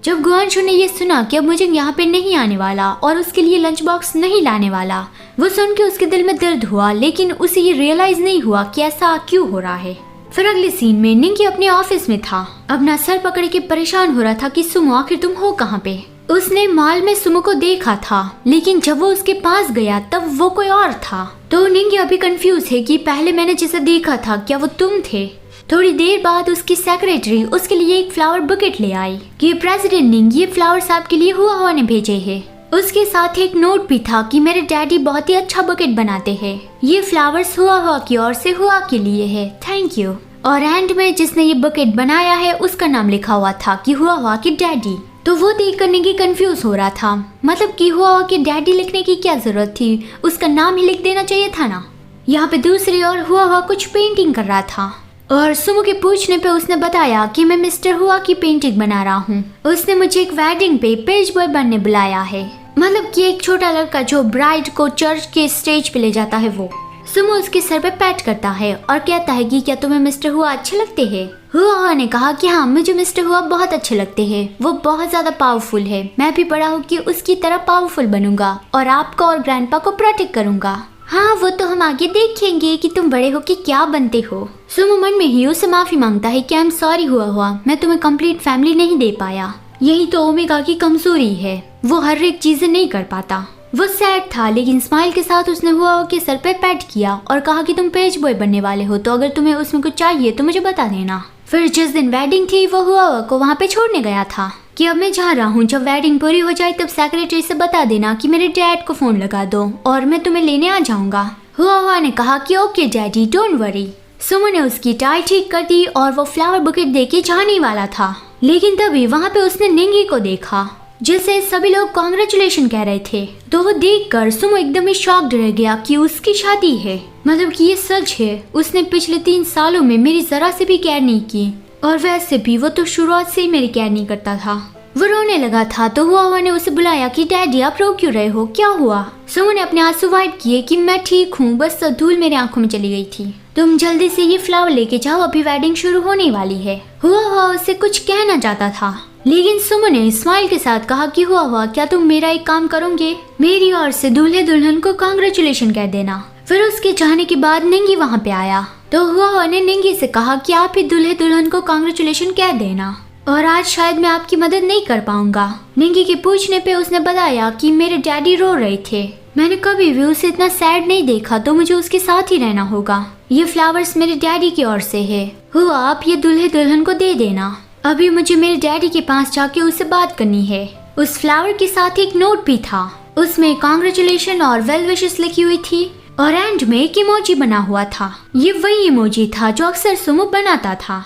जब गुआंशु ने ये सुना कि अब मुझे यहाँ पे नहीं आने वाला और उसके लिए लंच बॉक्स नहीं लाने वाला, वो सुन के उसके दिल में दर्द हुआ, लेकिन उसे ये रियलाइज नहीं हुआ कि ऐसा क्यों हो रहा है। फिर अगले सीन में निंगी अपने ऑफिस में था, अपना सर पकड़ के परेशान हो रहा था कि सुमो आखिर तुम हो कहाँ पे। उसने मॉल में सुमो को देखा था, लेकिन जब वो उसके पास गया तब वो कोई और था। तो निंगी अभी कंफ्यूज है कि पहले मैंने जिसे देखा था क्या वो तुम थे। थोड़ी देर बाद उसकी सेक्रेटरी उसके लिए एक फ्लावर बुकेट ले आई कि प्रेसिडेंट निंगी ये फ्लावर्स आपके लिए हुआ ने भेजे हैं। उसके साथ एक नोट भी था कि मेरे डैडी बहुत ही अच्छा बुकेट बनाते हैं, ये फ्लावर्स हुआ की ओर से हुआ के लिए है, थैंक यू। और एंड में जिसने ये बुकेट बनाया है उसका नाम लिखा हुआ था कि हुआ की डैडी। तो वो देख कर निंगी कंफ्यूज हो रहा था, मतलब कि हुआ कि डैडी लिखने की क्या जरूरत थी, उसका नाम ही लिख देना चाहिए था ना। यहाँ पे दूसरी ओर हुआ कुछ पेंटिंग कर रहा था और सुमो के पूछने पे उसने बताया कि मैं मिस्टर हुआ की पेंटिंग बना रहा हूँ। उसने मुझे एक वेडिंग पे पेज बॉय बनने बुलाया है, मतलब कि एक छोटा लड़का जो ब्राइड को चर्च के स्टेज पे ले जाता है वो। सुमो उसके सर पे पैट करता है और कहता है कि क्या तुम्हें मिस्टर हुआ अच्छे लगते हैं। हुआ ने कहा कि हाँ मुझे मिस्टर हुआ बहुत अच्छे लगते हैं, वो बहुत ज्यादा पावरफुल है, मैं भी बड़ा होकर उसकी तरह पावरफुल बनूंगा और आपका और ग्रैंडपा को प्रोटेक्ट करूंगा। हाँ वो तो हम आगे देखेंगे कि तुम बड़े होके क्या बनते हो। सुमो मन में ही उससे माफी मांगता है कि आई एम सॉरी हुआ मैं तुम्हें कंप्लीट फैमिली नहीं दे पाया, यही तो ओमेगा की कमजोरी है, वो हर एक चीजें नहीं कर पाता। वो सैड था लेकिन स्माइल के साथ उसने हुआ के सर पे पैट किया और कहा कि तुम पेज बॉय बनने वाले हो, तो अगर तुम्हें उसमें कुछ चाहिए तो मुझे बता देना। फिर जिस दिन वेडिंग थी वो हुआ को वहाँ पे छोड़ने गया था कि अब मैं जा रहा हूँ, जब वेडिंग पूरी हो जाए तब सेक्रेटरी से बता देना कि मेरे डैड को फोन लगा दो और मैं तुम्हें लेने आ जाऊंगा। हुआ ने कहा कि okay daddy don't worry. Sumo ने उसकी टाई ठीक कर दी और वो फ्लावर बुकेट देके जाने वाला था, लेकिन तभी वहाँ पे उसने निंगी को देखा जिसे सभी लोग कॉन्ग्रेचुलेशन कह रहे थे। तो वो देखकर सुमो एकदम ही शॉक्ड रह गया कि उसकी शादी है, मतलब कि ये सच है। उसने पिछले 3 सालों में मेरी जरा से भी केयर नहीं की और वैसे भी वो तो शुरुआत से ही मेरी केयर नहीं करता था। वो रोने लगा था तो हुआ ने उसे बुलाया कि डैडी आप रो क्यों रहे हो, क्या हुआ। सुमो ने अपने आंसू वाइप किए कि मैं ठीक हूँ, बस धूल मेरे आंखों में चली गई थी, तुम जल्दी से ये फ्लावर लेके जाओ, अभी वेडिंग शुरू होने वाली है। हुआ उससे कुछ कहना चाहता था लेकिन सुमो ने स्माइल के साथ कहा कि हुआ क्या तुम मेरा एक काम करोगे, मेरी ओर से दूल्हे दुल्हन को कांग्रेचुलेशन कह देना। फिर उसके जाने के बाद निंगी वहाँ पे आया तो हुआ ने निंगी से कहा कि आप ही दूल्हे दुल्हन को कांग्रेचुलेशन कह देना और आज शायद मैं आपकी मदद नहीं कर पाऊंगा। निंगी के पूछने पे उसने बताया कि मेरे डैडी रो रहे थे, मैंने कभी भी उसे इतना सैड नहीं देखा, तो मुझे उसके साथ ही रहना होगा। ये फ्लावर्स मेरे डैडी की ओर से है, हुआ आप ये दूल्हे दुल्हन को दे देना, अभी मुझे मेरे डैडी के पास जाके उससे बात करनी है। उस फ्लावर के साथ एक नोट भी था, उसमें कांग्रेचुलेशन और वेल विशेस लिखी हुई थी और एंड में एक इमोजी बना हुआ था। ये वही इमोजी था जो अक्सर सुमो बनाता था।